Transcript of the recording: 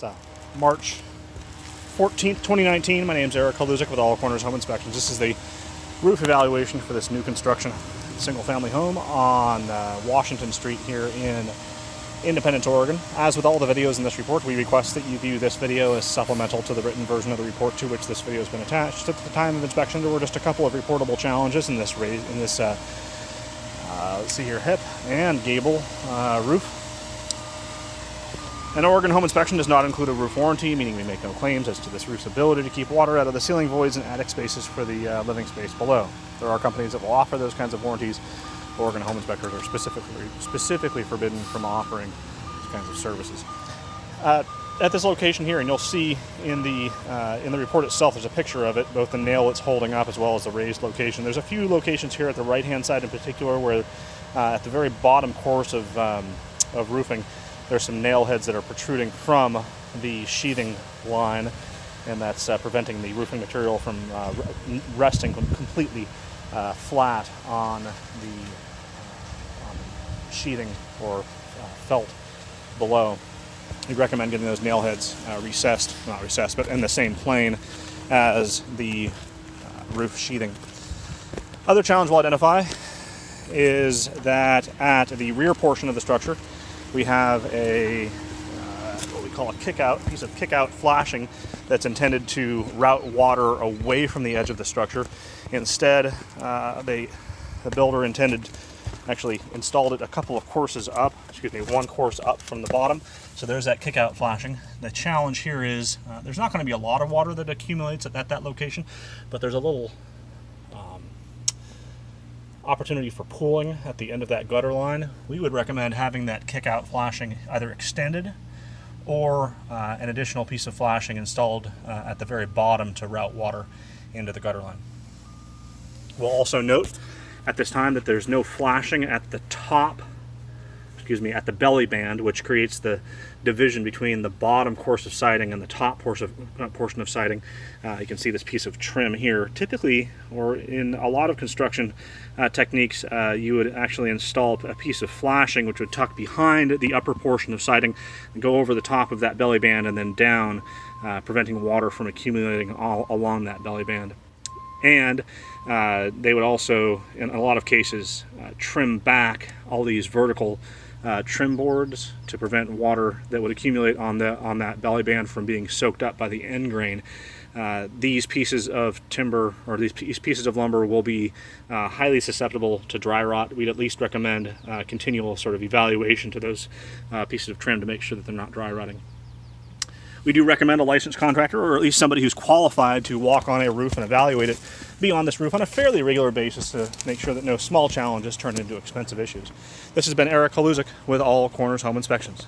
It's March 14th, 2019. My name's Eric Haluzik with All Corners Home Inspections. This is the roof evaluation for this new construction single-family home on Washington Street here in Independence, Oregon. As with all the videos in this report, we request that you view this video as supplemental to the written version of the report to which this video has been attached. At the time of inspection, there were just a couple of reportable challenges in this let's see here, hip and gable roof. An Oregon home inspection does not include a roof warranty, meaning we make no claims as to this roof's ability to keep water out of the ceiling voids and attic spaces for the living space below. There are companies that will offer those kinds of warranties. Oregon home inspectors are specifically forbidden from offering these kinds of services. At this location here, and you'll see in the report itself, there's a picture of it, both the nail it's holding up as well as the raised location. There's a few locations here at the right-hand side in particular where at the very bottom course of roofing, there's some nail heads that are protruding from the sheathing line, and that's preventing the roofing material from resting completely flat on the sheathing or felt below. We recommend getting those nail heads not recessed, but in the same plane as the roof sheathing. Other challenge we'll identify is that at the rear portion of the structure, we have what we call a piece of kick-out flashing that's intended to route water away from the edge of the structure. Instead, the builder actually installed it a couple of courses up, one course up from the bottom. So there's that kick-out flashing. The challenge here is there's not going to be a lot of water that accumulates at that location, but there's a little opportunity for pooling at the end of that gutter line. We would recommend having that kick-out flashing either extended or an additional piece of flashing installed at the very bottom to route water into the gutter line. We'll also note at this time that there's no flashing at the top, at the belly band, which creates the division between the bottom course of siding and the top portion of siding. You can see this piece of trim here. Typically, or in a lot of construction techniques, you would actually install a piece of flashing which would tuck behind the upper portion of siding and go over the top of that belly band and then down, preventing water from accumulating all along that belly band. And they would also, in a lot of cases, trim back all these vertical trim boards to prevent water that would accumulate on that belly band from being soaked up by the end grain. These pieces of timber or these pieces of lumber will be highly susceptible to dry rot. We'd at least recommend continual sort of evaluation to those pieces of trim to make sure that they're not dry rotting. We do recommend a licensed contractor, or at least somebody who's qualified to walk on a roof and evaluate it, be on this roof on a fairly regular basis to make sure that no small challenges turn into expensive issues. This has been Eric Haluzik with All Corners Home Inspections.